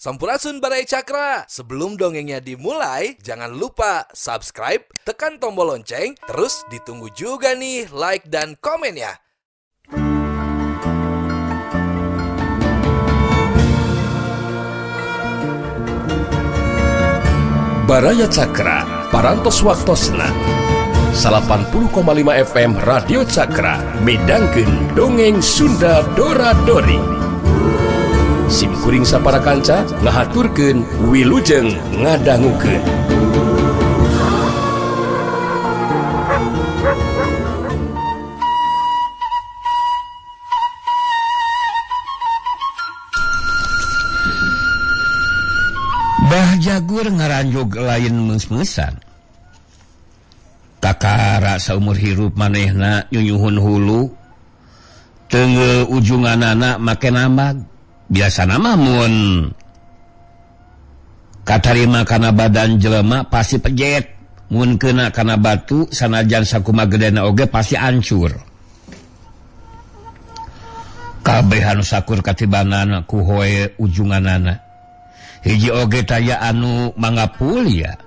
Sampurasun Barai Cakra. Sebelum dongengnya dimulai, jangan lupa subscribe, tekan tombol lonceng, terus ditunggu juga nih like dan komen ya. Baraya Cakra, parantos waktosna 80,5 FM Radio Cakra, midangkeun dongeng Sunda Dora-Dori. Simkuring sapara kanca ngahaturkeun wilujeng ngadangukeun. Bah Jagur ngaranjog lain meus-meusan. Kakara saumur hirup manehna nyunyuhun hulu. Teungeu ujunganana make nambag. Biasa nama mun katarima kana badan jelema pasti pejet, mun kena kana batu sanajan sakumaha gedena oge pasti hancur. Kabeh anu sakur katibanana ku hoe ujunganana. Hiji oge taya anu mangapulya.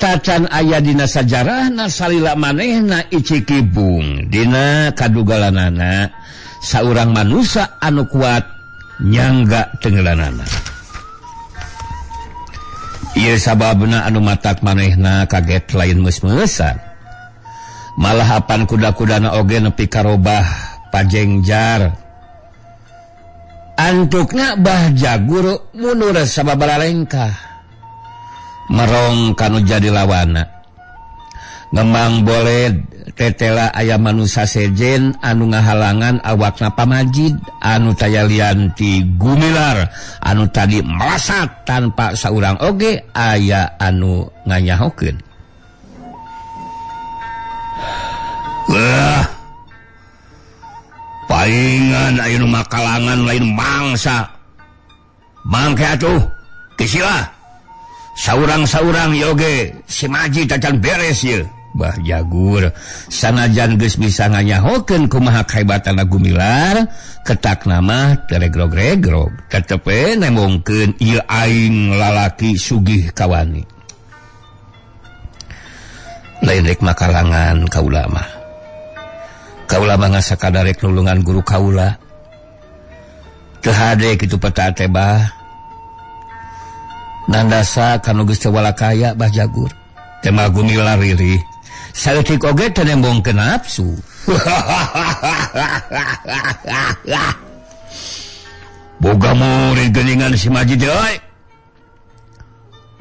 Tacan aya dina sajarahna salila manehna icikibung dina kadugalanana saurang manusia anu kuat nyangga tenggelanana. Ieu sababna anu matak manehna kaget lain meus-meusan. Malahapan kuda-kudana oge nepi karobah pajengjar. Antukna Bah Jagur mundur sababaraha lengkah. Merong kanu jadi lawana. Ngembang boled tetela aya manusia sejen anu ngahalangan awakna Pamajid anu taya lian ti Gumilar anu tadi melasat tanpa saurang oge aya anu nganyahokeun. Wah, paingan aya nu makalangan lain mangsa. Mangke atuh kisila saurang-saurang yoge si Majid tacan beres ye. Bah Jagur sanajan geus bisa nganyahokeun kumaha kahebatanna Gumilar, ketak nama teregrog-regrog tetep nemongkeun ieu aing lalaki sugih kawani. Lain rek makalangan kaula mah. Kaula mah sakadar nulungan guru kaula. Teu hade kitu peta teh Bah. Nandasa kanu geus teu walakaya Bah Jagur. Teh mah Gumilar rilih. Saeutik oge teu nembongkeun nafsu. Boga murid geuningan si Majid euy.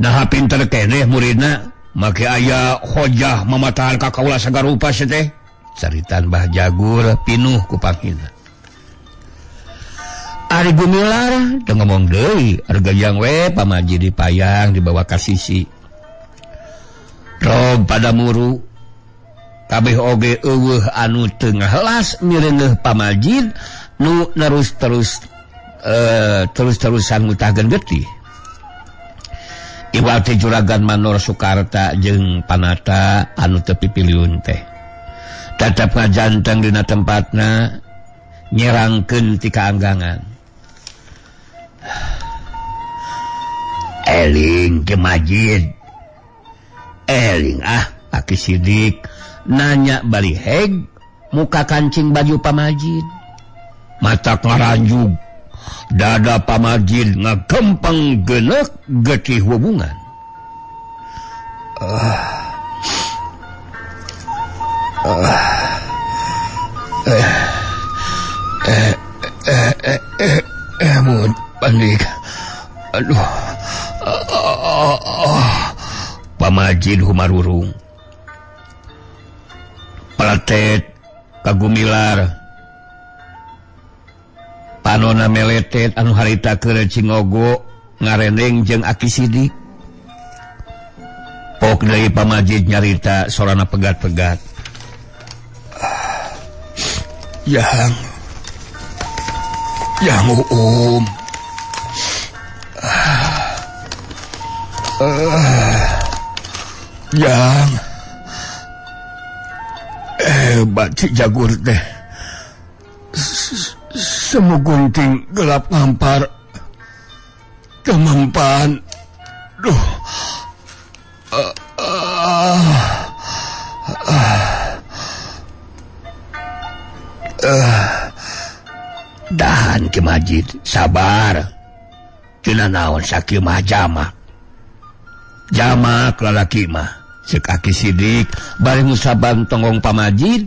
Nah pinter keneh muridna, make aya hojah mamatahan ka kaula sagarupa sia teh. Caritan Bah Jagur pinuh ku pangina. Ari Gumilar teu ngomong deui, argayang we Pamajid dipayang dibawa ka sisi. Rog pada muru kabeh oge eueuh anu teu ngahelas mireuneuh Pamajid nu terus-terusan ngutahkeun getih. Iwal teh Juragan Manor Soekarta jeung Panata anu teu pipiliun teh tetep ngajanteng dina tempatna nyerangkeun ti kaanggangan. Eling ke Majid. Eling Aki Sidik nanya baliheg muka kancing baju Pamajid. Mata ngaranjug dada Pamajid ngagempeng geuneuh getih hubungan. Mun panik. Aduh. Pamajid humarurung. Pelatet ka Gumilar. Panona meletet anu harita keur Cingogo ngareneng jeung Aki Sidik. Pok deui Pamajid nyarita sorana pegat-pegat. Yang Yang hebat si Jagur teh. Semu gunting gelap ngampar. Kemampan. Duh. Dahan Ki Majid, sabar. Cenah naon sakieu mah jamak. Jamak lalaki mah. Ceuk aki sidik bari musaban tonggong pamajid.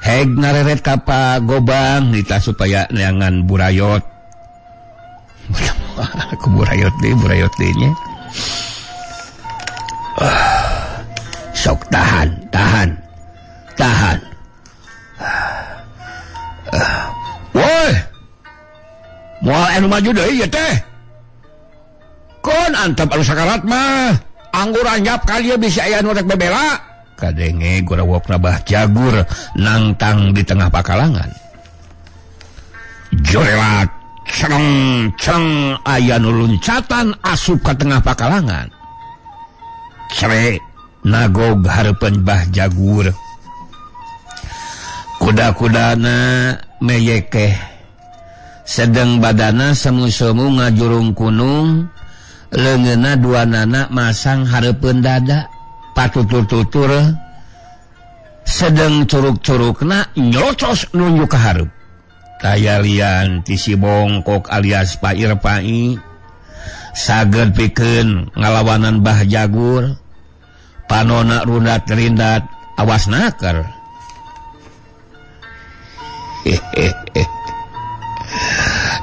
Heg nareret ka Gobang nita supaya neangan burayot. Aku burayot deh nya. Sok tahan. Woi. Moal anu maju deui ieu teh. Kon antep anu sakarat mah anggur anyap kali bisa aya anu rek bebela. Kadenge gorawokna Bah Jagur nangtang di tengah pakalangan. Jorelat ceng aya nu loncatan asup ka tengah pakalangan. Cere nagog hareupeun Bah Jagur. Kuda-kudana meyekeh. Sedeng badana semu-semu ngajurung kunung. Leungeunna duanana masang hareupeun dada. Patutur-tutur. Sedeng curug-curugna nyocos nunjuk ka hareup. Tayalian ti si Bongkok alias Pak Irpai saged pikeun ngalawanan Bah Jagur. Panona rundat-rindat awas naker.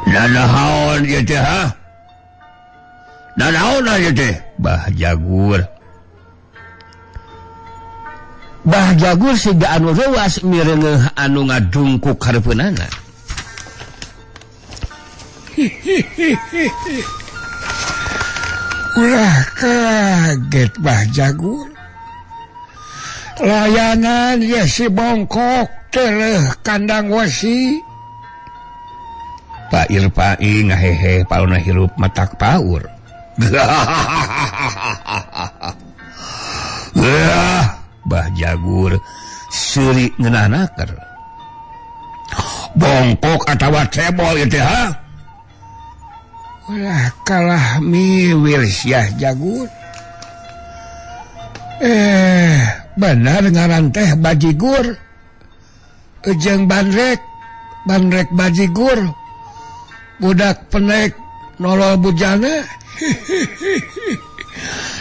Nanaon ieu teh ha? Nanaon ieu teh? Bah Jagur. Bah Jagur siga anu reuas mireungeuh anu ngadungkuk hareupeunana. Ulah kaget Bah Jagur. Layanan ya si Bongkok teleuh kandang wasi. Pak Irpai ngahehe pauna hirup matak paur. Bah Jagur seuri ngeunanaker. Bongkok atawa cebol ieu teh ha? Ulah kalah miwir Syah Jagur. Benar ngaran teh Bajigur. Ejeng Bandrek Bajigur. Budak penek nolol bujana.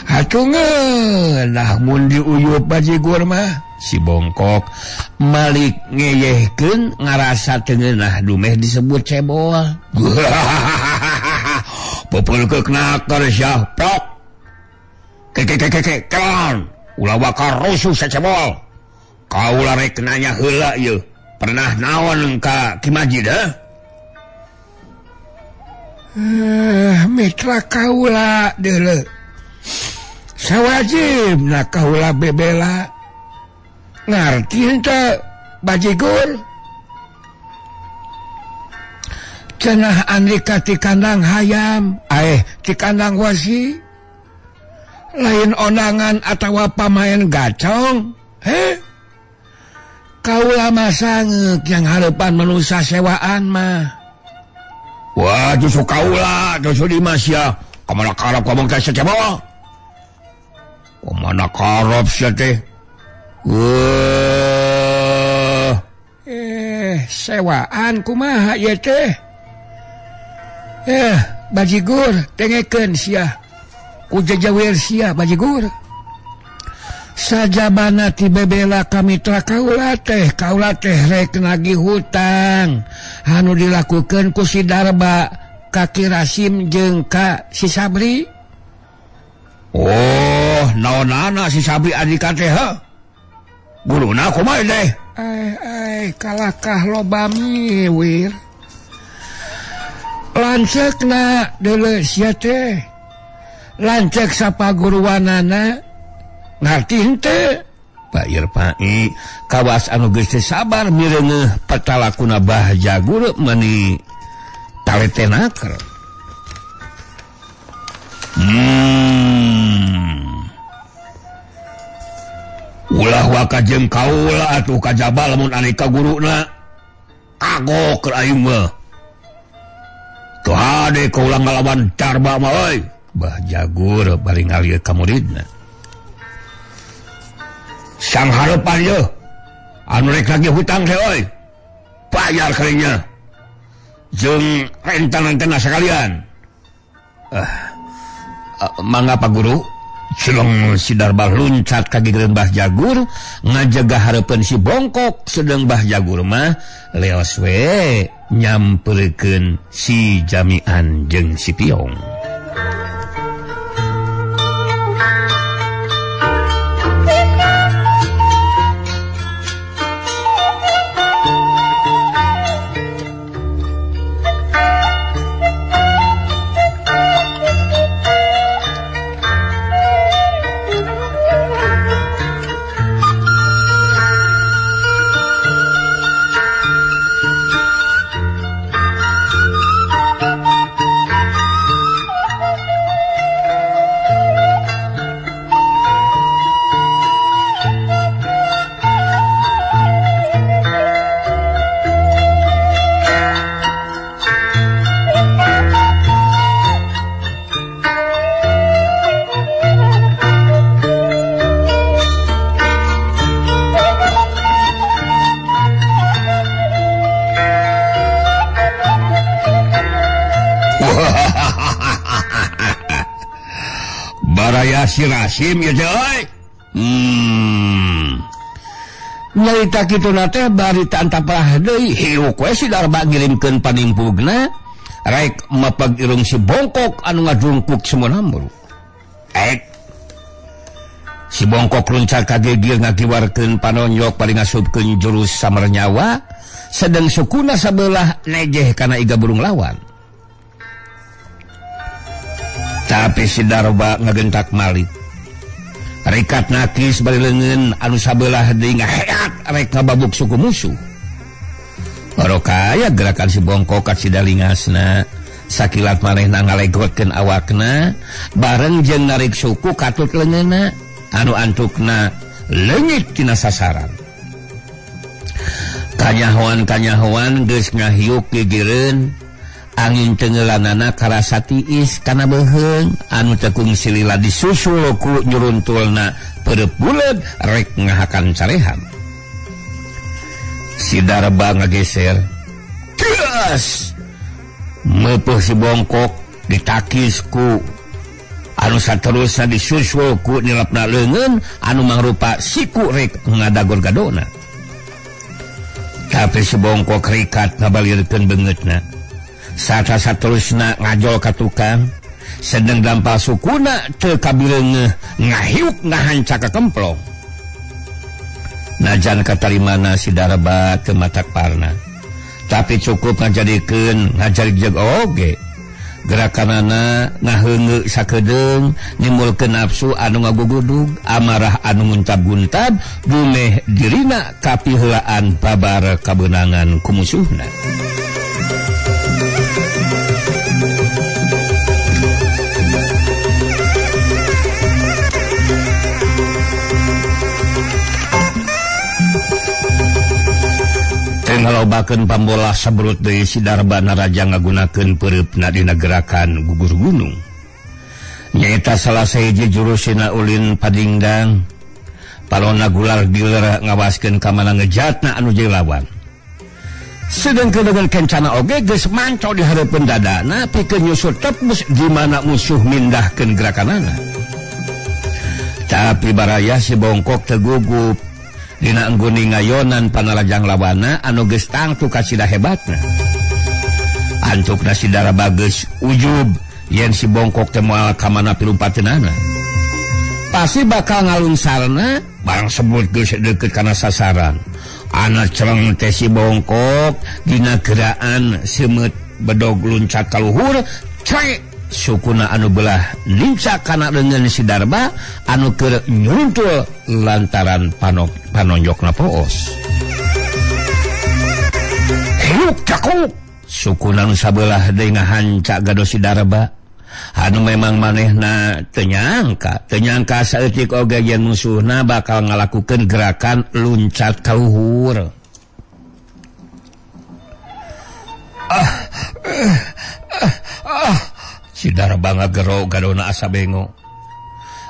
Hatungeun nah mun diuyup Bajigur mah si Bongkok malik ngeyehkeun ngarasa teu ngeunah dumeh disebut cebol. Pepulkeuk naker Syah prok. Kelon ulah bakal rusuh sacebol. Kaula rek nanya heula ieu. Pernah naon ka Ki Majid ha? Mitra kaula deuleu. Sawajibna kaula bebela. Ngarti teh Bajigur? Cenah andika ti kandang hayam, ti kandang wasi. Lain onangan atawa pamain gacong. Kaula masangeuk yang hareupan manusa sewaan mah. Wah, justru kaula, justru Dimas ya. Kamana karep ngomong teh cebol? Kamana karep sia teh? Sewaan kumaha ieu teh? Bajigur tengekeun sia. Ku jajawir sia Bajigur. Sajabana ti bebela ka mitra kaula teh rek nagih hutang anu dilakukeun ku si Darba ka Ki Rasim jeung ka si Sabri. Oh, naonana si Sabri adika teh ha? Guruna kumaha teh? Kalakah loba miwir. Lanceukna deuleu sia teh. Lanceuk sapaguruanana. Ngarti henteu? Pak Irpai kawas anu geus teu sabar mireungeuh patalakuna Bah Jagur meuni taletenaker. Ulah waka jeung kaula atuh kajaba lamun aneka guruna. Kagok keur aing mah. tuh ade kau ulang ngalawan Darba mah euy. Bah Jagur bari ngalieu ka muridna. Sang hareupan ye anu rek lagi hutang teh euy. Bayar kalinya. Jeung rentan-rentan sekalian. Mangga Pak Guru. Cilong si Darba luncat ka gigireun Bah Jagur ngajaga hareupeun si bongkok sedang Bah Jagur mah leos we nyampeurkeun si Jamian jeung si Piong. Baraya si Rasim ya coy. Nyarita kitu nate bari tantapah deui hiuk we si Darba ngirimkeun panimpugna rek mapag irung si bongkok anu ngadungkuk semunambur. Si bongkok luncat ka gegir ngagiwarkeun panonjok paling ngasupkeun jurus samar nyawa sedang sukuna sabelah nejeh kana iga burung lawan. Tapi si Darba ngagentak malih. Rikat nakis bari leungeun anu sabelah deui ngaheat rek ngababuk suku musuh. Barokah aya gerakan si bongkok ka cidalingasna, sakilat manehna ngalegotkeun awakna bareng jeung narik suku katut leungeunna anu antukna leungit tina sasaran. Kanyahoan geus ngahiuk gigireun angin tenggelanana karasa tiis kana beuheung anu tekung silila disusul ku nyuruntulna peureup buleud rek ngahakan carehan. Si Darba ngageser teus meupuh si bongkok ditakis ku anu saterusna disusul ku nilapna leungeun anu mangrupa siku rek ngadagor-gadona. Tapi si bongkok rikat ngabalirkeun beungeutna. Saterusna ngajol ka tukang sedang dampal sukuna teu kabileungeuh ngahiuk ngahanca ka kemplong. Najan katarimana si Darba teu matak parna tapi cukup ngajadikeun ngajarig oge gerakanana ngaheungeu sakedeung nimbulkeun nafsu anu ngagugudug amarah anu nguntab-guntab dumeh dirina kapiheulaan babar kabeunangan ku musuhna. Ngalobakeun pambolah sabrut deui si Darba naraja ngagunakeun peureupna dina gerakan gugur gunung. Nyaeta salah sahiji jurusina ulin padingdang. Palona gular diler ngawaskeun ka mana ngejatna anu jeung lawan. Sedengkeun dengan kencana oge geus manco di hareupeun dadana pikeun nyusul tepus di mana musuh mindahkeun gerakanana. Tapi baraya si bongkok teu gugup dina angguni ngayonan panalajang lawana anu geus tangtu kasida hebatna. Antukna si Darba geus ujub yen si bongkok teh moal ka mana pilumpateunana. Pasti bakal ngalungsarna barang sebut geus deukeut kana sasaran. Ana cereng teh si bongkok dina geraan semet bedog luncat ka luhur cek sukuna anu belah lincak kana leungeun si Darba anu keur nyuruntul lantaran panonjokna poos. Hiuk cakup sukuna anu sabelah deui ngahanca gado si Darba anu memang manehna teu nyangka saeutik oge yen musuhna bakal ngalakukeun gerakan luncat ka luhur. Sidarba ngagero gadona asa bengo.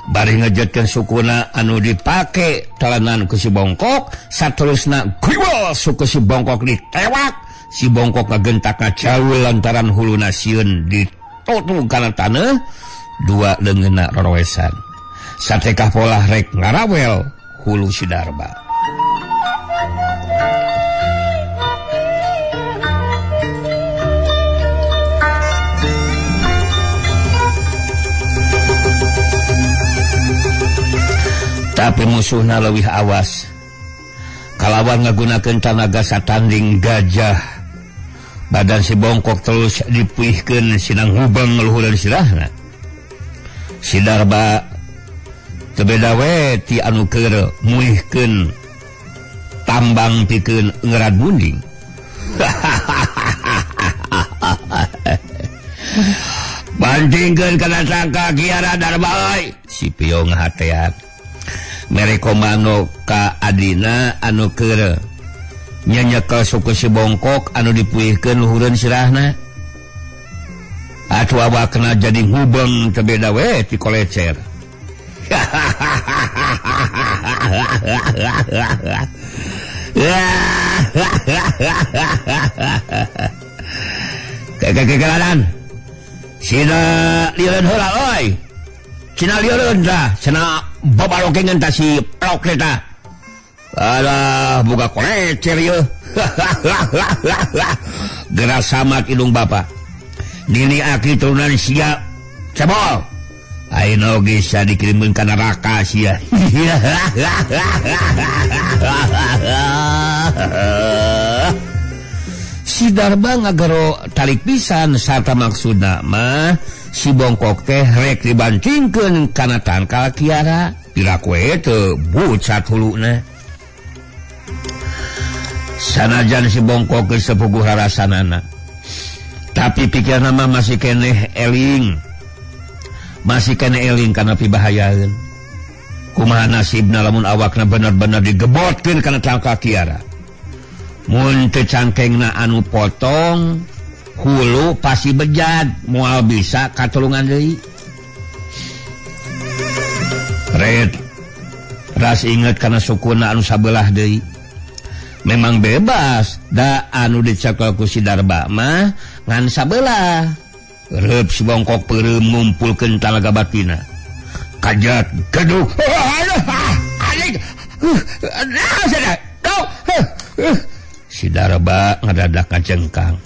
Bari ngejetkeun sukuna anu dipake talenan ku si bongkok, saterusna guibol suku si bongkok ditewak. Si bongkok ngagentakna caul lantaran huluna sieun ditutu kana taneuh, dua leungeunna rorowesan. Satekah polah rek ngarawel hulu Sidarba. Tapi musuhna leuwih awas. Kalawan ngagunakeun tanaga satanding gajah, badan si bongkok terus dipuihkeun sinang hubeng luhureun sirahna. Sidarba teu beda we ti anu keur muihkeun tambang pikeun ngerat bunding. Bantingkeun kana sangka Kiara Darba euy, si Pio ngahatean. Mere komando ka adina anu keur nyanyekel suku si bongkok anu dipuihkeun luhureun sirahna. Atuh awakna jadi hubeng teu beda we ti kolecer. Kekekeladan sina lieureun heula euy. Cina lieureun tah, cenah babalokengeun tah si prok eta. Alah boga kolecer ieu. Geura samat hidung bapa. Nini aki turunan sia cebol. Ayeuna oge sa dikirimkeun ka neraka sia. Sidarba ngagero talik pisan sarta maksudna mah si bongkok teh rek dibantingkeun kana tangkal Kiara. Pilaku teu bucat huluna. Sanajan si bongkok geus sepuguh rarasanana, tapi pikirna mah masih keneh eling. Masih kena eling kana pibahayaeun. Kumaha nasibna lamun awakna bener-bener digebotkeun kana tangkal Kiara. Mun teu cangkengna anu potong, hulu pasti bejad, moal bisa katulungan deui. Red ras inget kana sukuna anu sabelah deui. Memang bebas, da anu dicekel ku Sidarba mah ngan sabelah. Reup si bongkok peureum ngumpulkeun talaga batina. Kajat geduh. Sidarba ngadadak ngajengkang.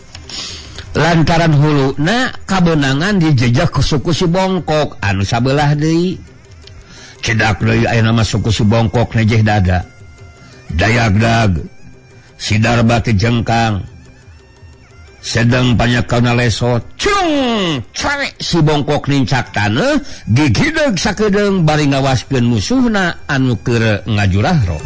Lantaran huluna kabeunangan dijejak ku suku si bongkok anu sabelah deui. Cedak deui aya nama suku si bongkok nejeh dada. Dayagdag. Sidarba teh jengkang. Sedang panyakalna leso. Cung! Care si bongkok nincak taneuh gigideg sakedeung bari ngawaskeun musuhna anu keur ngajurahro.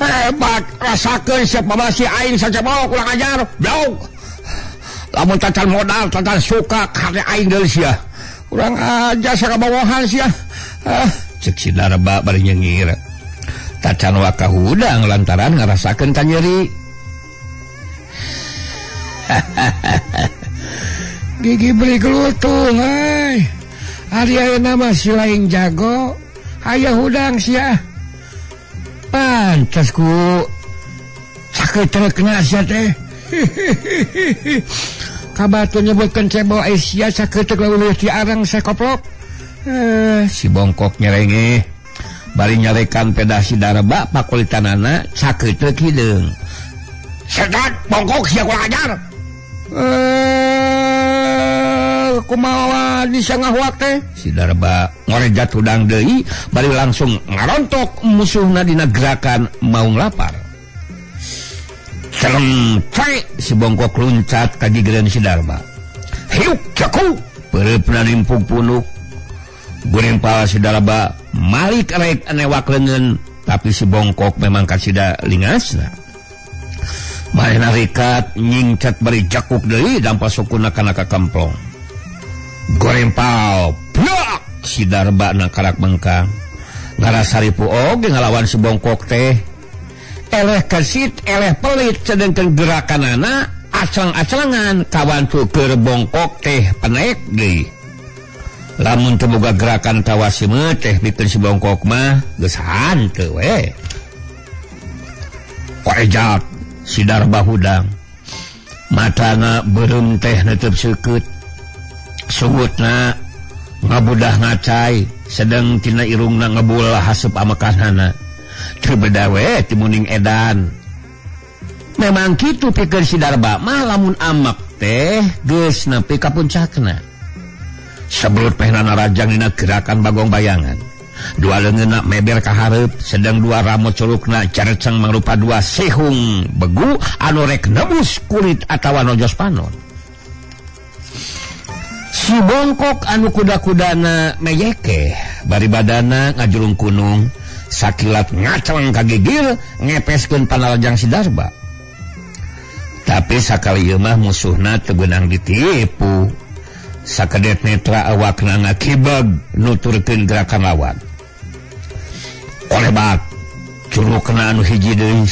Hebat rasakeun siapa masih aing sacebol kurang ajar blog. Lamun tacan modal tacan suka karena aing deui sia kurang ajar sakabawahan sia. Cek Sidarba bari nyengir tacan waka hudang lantaran ngarasakeun kanyeri. Gigi beri gelutung heuy. Ari ayeuna mah si laing jago aya hudang sia. Pantas ku sakeutreukna sia teh. Kabatu nyebutkeun cebol Asia sakeuteuk leuwih ti arang sakoplok. Si bongkok nyerengeh bari nyalekan pedah Sidarba pakulitanana sakeuteuk hideung. Sedat bongkok sia kurang ajar. Kumaha bisa ngahuak teh? Sidarba ngorejat hudang deui bari langsung ngarontok musuhna dina gerakan mau nglapar. Celeng cai si bongkok luncat ka gigireun Sidarba. Hiuk jaku peureupna nimpung punuk. Gurempal Sidarba malik rek newak leungeun tapi si bongkok memang kasida lingasna. Maena rikat nyingcat bari jakuk deui dampa sukuna kana kakamplong. Goreng pao, plak si Darba na karak bengkang. Ngarasaripu oge ngalawan si Bongkok teh. Eleh kesit, eleh pelit sedengkeun gerakanana aclang-aclangan kawan tu keur Bongkok teh penaik deui. Lamun teu boga gerakan tawasimeut teh bikeun si Bongkok mah geus hanteu we. Koejak si Darba hudang. Matana beureum teh neuteub seukeut. Sugutna ngabudah ngacai sedang tina irungna ngebulah haseup amakanana. Teu beda we ti muning edan. Memang kitu pikeun si Darba mah lamun amak teh geus nepi ka puncakna. Sabelut pehna narajang dina gerakan bagong bayangan. Dua leungeunna meber ka hareup sedang dua ramot culukna careceng mangrupa dua sehung begu anu rek nebus kulit atawa nojos panon. Si Bongkok anu kuda-kudana meyeke bari badana ngajulung kunung sakilat ngaceng kagigil ngepeskeun panarajang si Darba. Tapi sakali ieu mah musuhna teu beunang ditipu. Sakedet netra awakna ngakibag nuturkeun gerakan lawan. Olebak curugna anu hiji deui.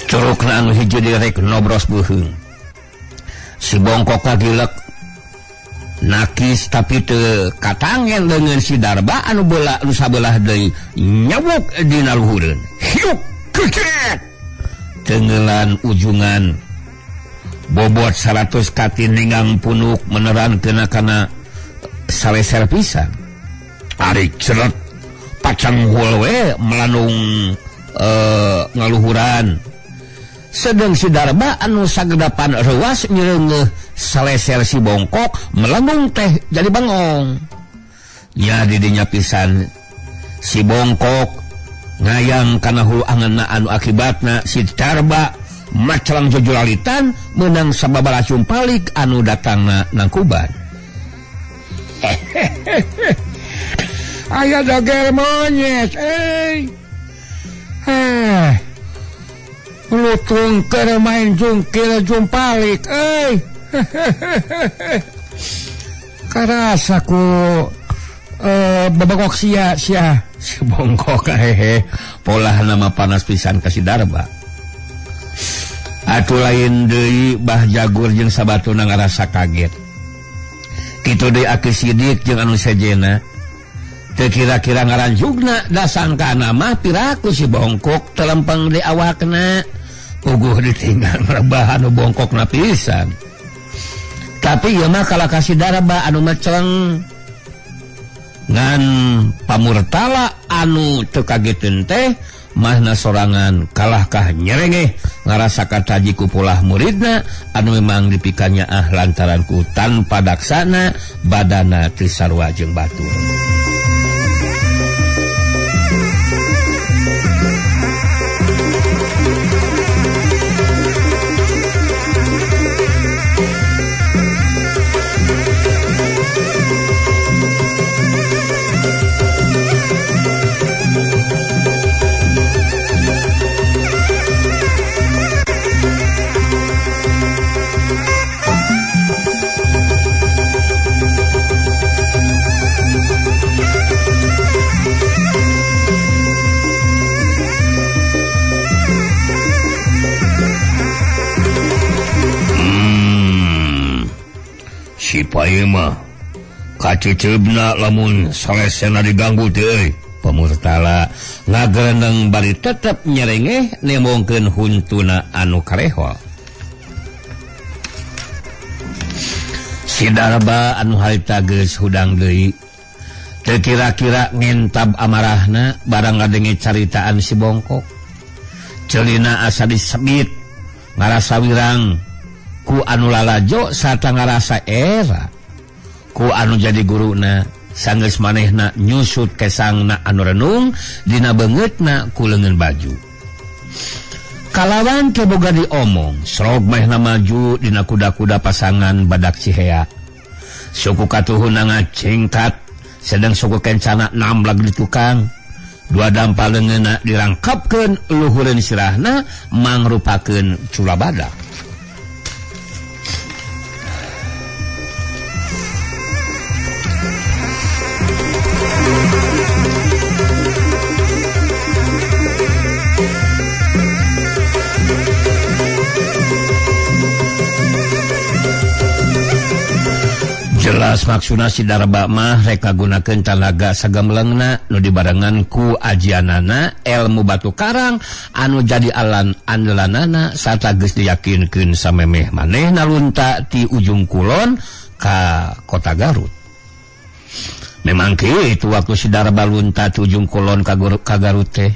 Curugna anu hiji deui rek nobros beuheung. Si Bongkok kagilek nakis tapi teu katangen dengan si Darba anu sabelah deui nyawuk dina luhureun. Hiuk keket tenggelan ujungan bobot 100 katin ninggang punuk meneran kena kana saleser pisan. Ari ceret pacang hul we melanung ngaluhuran. Sedang si Darba anu sagedapan reuas nyereungeuh saleser si Bongkok melangung teh jadi bangong. Nya di dinya pisan si Bongkok ngayang kana hulu angeunna anu akibatna si Darba macelang jojolalitan meunang sababaraha cumpalik anu datangna nangkuban. Aya dager monyet lutung keur main jungkil jumpalik karasa ku babagok sia si Bongkok pola nama panas pisan ka si Darba. Atuh lain deui Bah Jagur jeung sabatuna ngarasa kaget. Kitu deui Aki Sidik jeung anu sejena teu kira-kira ngaranjugna da sangkana mah piraku si Bongkok teu lempeng di awakna. Puguh ditinggal rebahan anu bongkokna pisan. Tapi ieu mah kalaka si Darba anu meceleng ngan pamurtala anu teu kageteun teh mahna sorangan kalahkah nyerengeh ngarasakan taji ku polah muridna anu memang dipikannya lantaran ku tanpa daksana badana teu sarua jeung batur. Si Pae mah kaceubna lamun salesena diganggu teh pamurtala ngagereneng bari tetep nyerengeh nemongkeun huntuna anu karehol. Si Darba anu harita geus hudang deui teu kira-kira ngentab amarahna barang ngadenge caritaan si Bongkok. Ceulina asa disebit ngarasa wirang ku anu lalajo sarta ngarasa era ku anu jadi guruna sanggeus manehna nyusut kesangna anu renung dina beungeutna ku leungeun baju. Kalawan teu boga diomong srog mehna maju dina kuda-kuda pasangan badak Cihea. Suku katuhuna ngacingkat sedang suku kencana namblag di tukang dua dampal leungeunna dirangkapkeun luhureun sirahna mangrupakeun cula badak. Jelas maksudna si Darba mah reka gunakeun talaga sagamlengna nu dibarengan ku ajianana ilmu batu karang anu jadi andalanana sarta geus diyakinkeun samemeh manehna lunta ti ujung kulon ka kota Garut. Memang kitu waktu si Darba lunta ti ujung kulon ka Garut teh.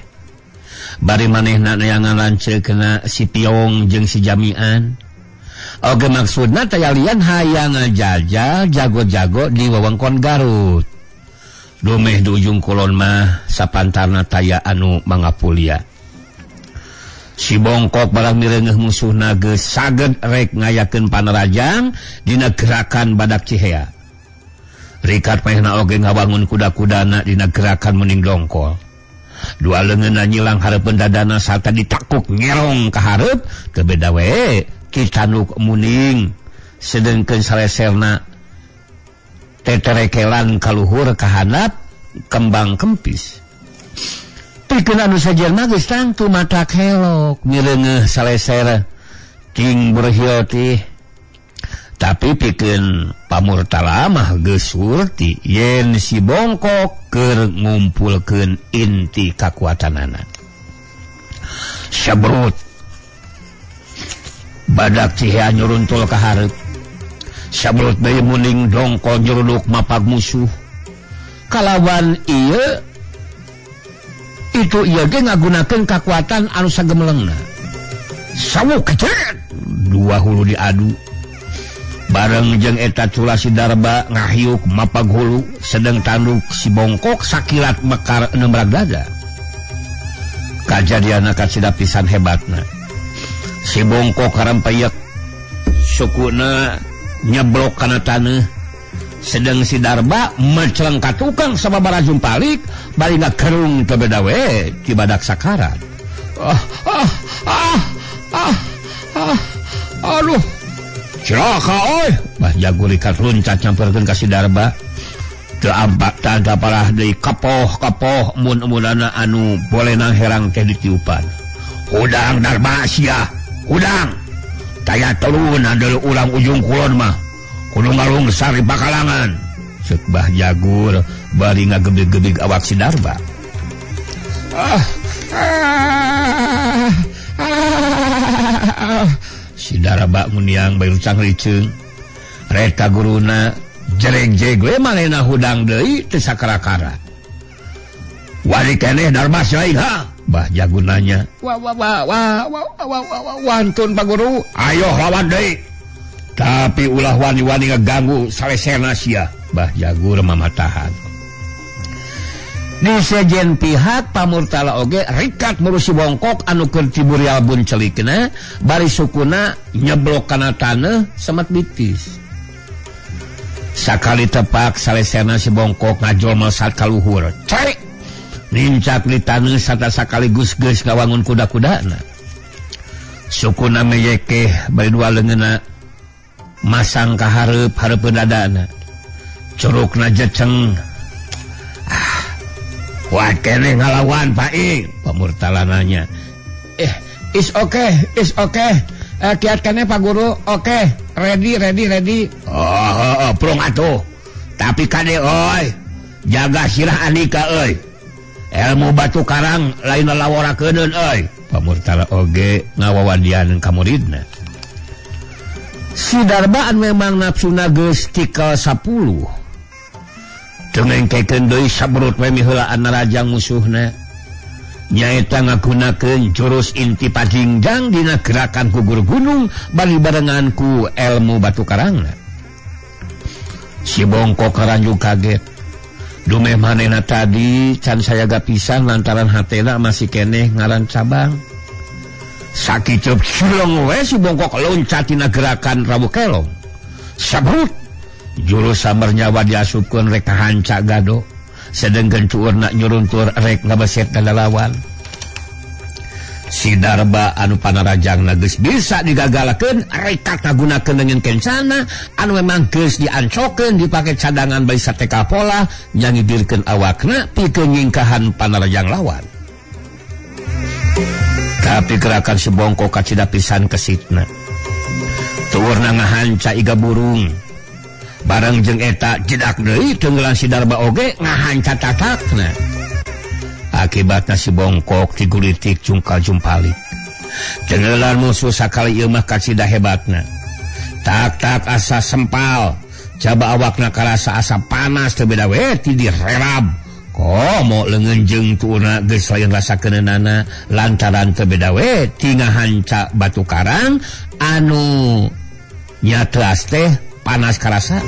Bari manehna neangan lanceukna si Piong jeung si Jamian. Oge maksudna tayalian hayang ngajajal jago-jago di wewengkon Garut. Dumeh di ujung kulon mah sapantarna taya anu mangapulia. Si Bongkok barang mireungeuh musuhna geus saged rek ngayakeun panerajang dina gerakan badak Cihea. Rikat panehna oge ngabangun kuda-kudana dina gerakan Muning Dongkol. Dua leungeunna nyilang hareupeun dadana sarta ditakuk ngerong ka hareup teu beda we Kitanuk Muning sedengkeun saleserna teterekelan kaluhur ka handap kembang kempis. Pikeun anu sajelna geus tangtu matak helok mireungeuh saleser ting berhieu teh. Tapi pikeun pamurtala mah geus surti yen si Bongkok keur ngumpulkeun inti kakuatanana. Sabrut badak Cihea nyuruntul ka hareup. Sabrut bae Muning Dongkol nyuruduk mapag musuh. Kalawan ieu itu ieu ge ngagunakeun kakuatan anu sagemelengna. Sawuk kecet dua hulu diadu. Bareng jeung eta cula si Darba ngahiuk mapag hulu sedang tanduk si Bongkok sakilat mekar nembrag dada. Kajadianna kacida pisan hebatna. Si Bongkok harampayeuk sukuna nyeblok kana taneuh sedang si Darba meceleng ka tukang sababaraha jumpalik bari ngakerung teu beda we ti badak sakarat. Aduh cilaka oi bah jago likat luncat nyamperkeun ka si Darba. Teu ampak tanda parah deui kapoh mun-munana anu bolena herang teh ditiupan. Hudang Darba sia hudang taya turun andel ulang ujung kulon mah kudu ngalung sari bakalangan ceuk bah jagur bari ngagebeg-gebeg awak si Darba. Si Darba muniang bae lucang riceung rek ka guruna jereg-jeg we manehna hudang deui teu sakara-kara. Wali keneh Darba saing ha bah jago nanya. Wantun Pak Guru, ayo lawan deui. Tapi ulah wani-wani ngaganggu saleserna sia. Bah jago mamatahan. Di sejen pihak pamurtala oge rikat murusi Bongkok anu keur tiburial bun celikna bari sukuna nyeblok kana taneuh semet bitis. Sakali tepak saleserna si Bongkok ngajol melesat ka luhur. Cek nincak di taneuh sarta sakaligus geus ngawangun kuda-kudana. Sukuna meyekeh bari dua leungeunna masang ka hareupeun dadana. Curugna jeceng. Kuat keneh ngalawan Paing, pamurtala nanya. Is okay. Kiat keneh Pak Guru. Oke, ready. Prong atuh. Tapi kade oi, jaga sirah Andika euy. Ilmu batu karang lain laworakeun euy. Pamurtala oge ngawawadian ka muridna. Si Darbaan memang nafsuna geus tikel 10. Dengengkekeun deui sabrut we miheulaan narajang musuhna. Nyaeta ngagunakeun jurus inti pajingjang dina gerakan gugur gunung bari barengan ku ilmu batu karangna. Si Bongkok karanjung kaget. Dumeh manehna tadi can sayaga pisan lantaran hatena masih keneh ngaran cabang. Sakiceup silong we si Bongkok loncat tina gerakan Rabu Kelong. Sabrut jurus samar nyawa diasupkeun rek ka hanca gado. sedangkan tuurna nyuruntur rek ngabeset kana lawan. Si Darba anu panarajangna geus bisa digagalakeun rek kagunakeun dengan kencana anu memang geus diancokeun dipake cadangan bae sateka pola nya ngibirkeun awakna pikeun nyingkahan panarajang lawan. Tapi gerakan si Bongkok kacida pisan kesitna. Tuurna ngahanca iga burung. Bareng jeung eta jedak deui tenggelan si Darba oge ngahanca tatakna. Akibatna si Bongkok tigulitik jungkal jumpalik. Tenggelan musuh sakali ieu mah kacida hebatna. Tak asa sempal. Coba awakna karasa asa panas teu beda we ti direrab. Komo leungeun tuurna geus lain rasakeunana lantaran teu beda we ti ngahanca batu karang anu nyatras teh panas karasana.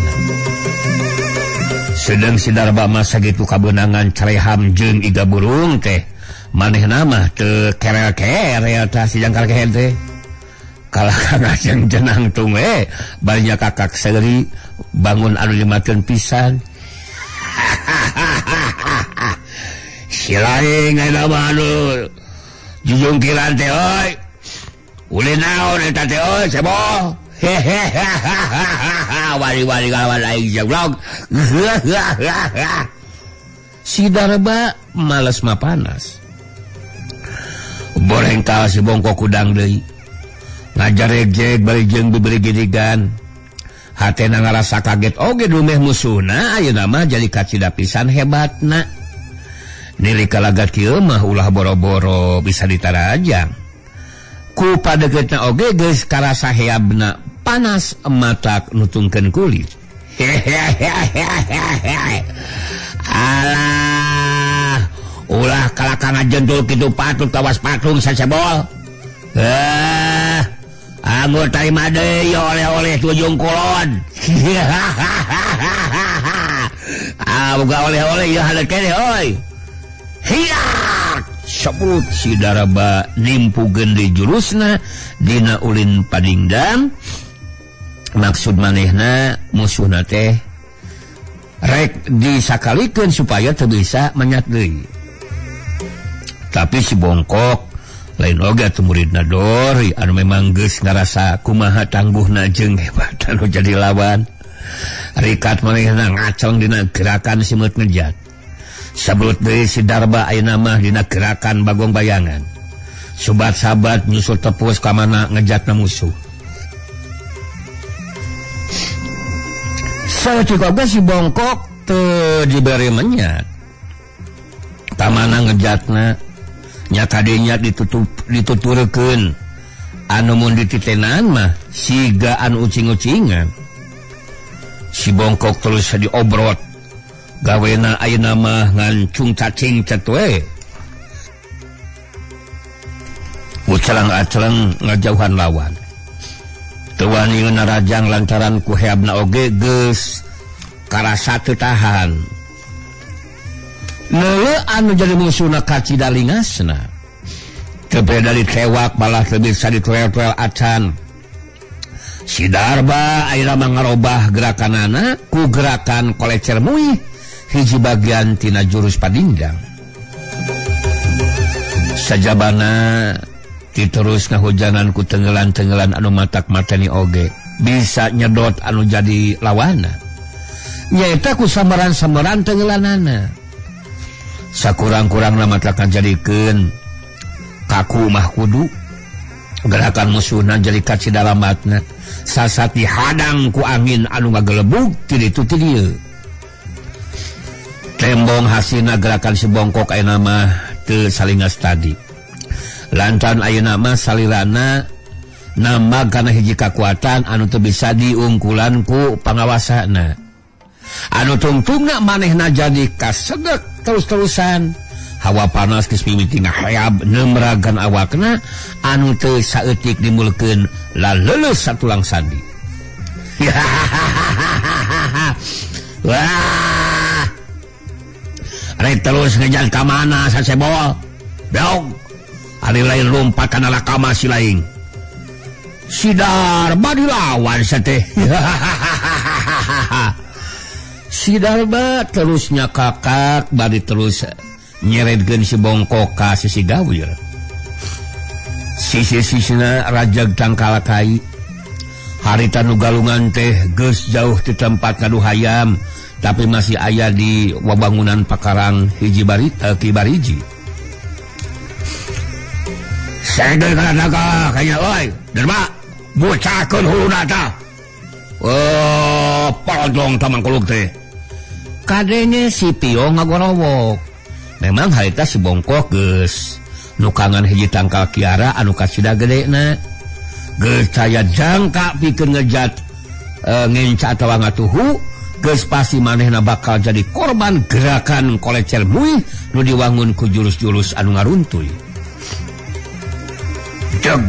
Sedang si Darba mah sagitu kabeunangan careham jeung iga burung teh manehna mah teu kerel-kerel tah si jangkal kehe teh kalah ngajeng jenang tung we bari kakak seuri bangun anu limakeun pisan. Si laing eta mah anu jujungkiran teh euy ulin naon eta teh euy cebol. Wari-wari kawan aing jablog. Si Darba males mah panas. Borengkal si Bongkok kudang deui. Ngajareg-jeg bari jeung biberi gidigan. Hatena ngarasa kaget oge dumeh musuhna ayeuna mah jadi kacida pisan hebatna. Nilika lagat kieu mah ulah boro-boro bisa ditarajang. Ku padeukeutna oge geus karasa heabna panas matak nutungkeun kulit. Alah, ulah kalakang jendul kitu patut kawas patung sacebol. Anggota imade oleh-oleh tujung kulon. Boga oleh-oleh ya halek kene oi. Hiat sebut si Darba nimpugeun di jurusna dina ulin padingdam. Maksud manehna musuhna teh rek disakalikeun supaya teu bisa menyat deui. Tapi si Bongkok lain oge atuh muridna Dori anu memang geus ngarasa kumaha tangguhna jeung hebat anu jadi lawan. Rikat manehna ngacong dina gerakan simut ngejat. Sabelut deui si Darba ayeuna mah dina gerakan bagong bayangan. Sobat-sabat nyusul tepus ka mana ngejatna musuh. Saeutik oge si Bongkok teu diberi menyat. Kamana ngejatna nya kadinya dituturkeun anu mun dititenan mah siga anu ucing-ucingan. Si Bongkok terus diobrot gawena ayeuna mah ngan cung cacing cet we. Ucelang-acelang ngajauhan lawan. Teu wani narajang lantaran ku heabna oge geus karasa teu tahan. Neuleuh anu jadi musuhna kacida lingasna. Teu beda ditewak balah teu bisa dituel-tuel acan. Si Darba ayeuna mah ngarobah gerakanana ku gerakan kolecer muih hiji bagian tina jurus padingdang. Sajabana diterus ngahujanan ku tenggelan-tenggelan anu matak mateni oge bisa nyedot anu jadi lawana. Nyaeta ku sameran-sameran tenggelanana. Sakurang-kurangna matakan jadikeun kaku mah kudu gerakan musuhna jadi kacida lambatna sasat dihadang ku angin anu ngagelebug ti ditu ti dieu. Tembong hasilna gerakan si Bongkok ayeuna mah teu salingas tadi. Lantaran ayeuna mah salirana nambah kana hiji kakuatan anu teu bisa diungkulan ku pangawasana. Anu tungtungna manehna jadi kasedek terus-terusan. Hawa panas geus mimiti ngaheab nemeragan awakna anu teu saeutik dimulkeun laleuleuh satulang sandi. Wah. Rek terus ngejar ka mana sacebol? Beog. Ari lain lompat kana lakama si laing. Si Darba dilawan sateh. Si Darba terusnya kakak bari terus nyeretkeun si bongkok ka sisi gawir. Sisi-sisina rajag tangkal kai. Harita nu galungan teh geus jauh ti tempat kaduh hayam, tapi masih aya di wabangunan pakarang hiji kibariji. Segel kana naga kaya oi, Darba, bocakeun huluna tah. Palodong taman kuluk teh. Kadenge si Pio ngagorowok. Memang harita si bongkok geus nukangan hiji tangkal kiara anu kasida gedena. Geus caya jangka pikeun ngejat ngenca atawa ngatuhu, geus pasti manehna bakal jadi korban gerakan kolecer muih nu diwangun ku jurus-jurus anu ngaruntuy. Jeg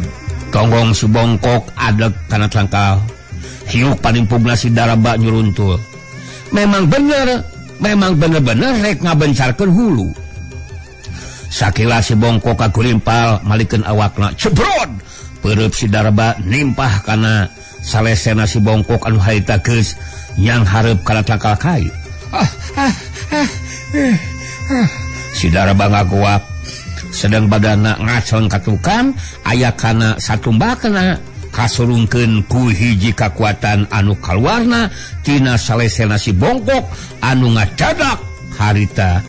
tonggong si bongkok adeg kana tangkal. Hiuk panimpugna si Darba nyuruntul. Memang bener-bener rek ngabencarkeun hulu. Sakila si bongkok kagulimpal malikeun awakna cebrod. Peureub si Darba nimpah kana salesena si bongkok anu harita geus nyang hareup kana tangkal kai. Si Darba ngagoak sedang badanna ngacon katukan aya kana satumbakeuna kasurungkeun ku hiji kakuatan anu kaluarna tina salesena si bongkok anu ngacadak harita.